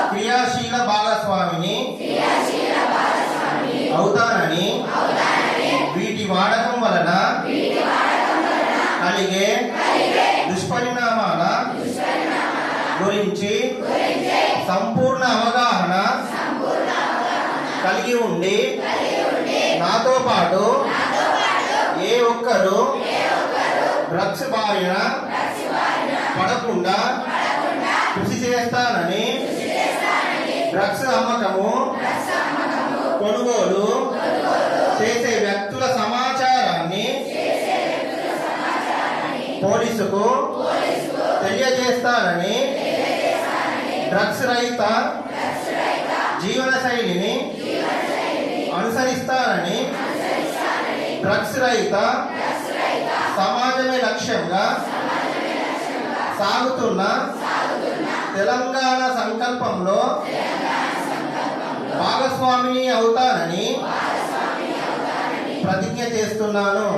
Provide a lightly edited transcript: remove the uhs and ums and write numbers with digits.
క్రియాశీల భాగస్వామిని అవుతానని వీటి వాడకం వలన కలిగే దుష్పరిణామాల గురించి సంపూర్ణ అవగాహన కలిగి ఉండి నాతో పాటు ఏ ఒక్కరూ డ్రగ్స్ బారిన పడకుండా కృషి చేస్తానని డ్రగ్స్ అమ్మకము కొనుగోలు చేసే వ్యక్తుల సమాచారాన్ని పోలీసుకు తెలియజేస్తానని డ్రగ్స్ రహిత జీవన శైలిని అనుసరిస్తానని డ్రగ్స్ రహిత సమాజమే లక్ష్యంగా సాగుతున్న తెలంగాణ సంకల్పంలో భాగస్వామిని అవుతానని ప్రతిజ్ఞ చేస్తున్నాను.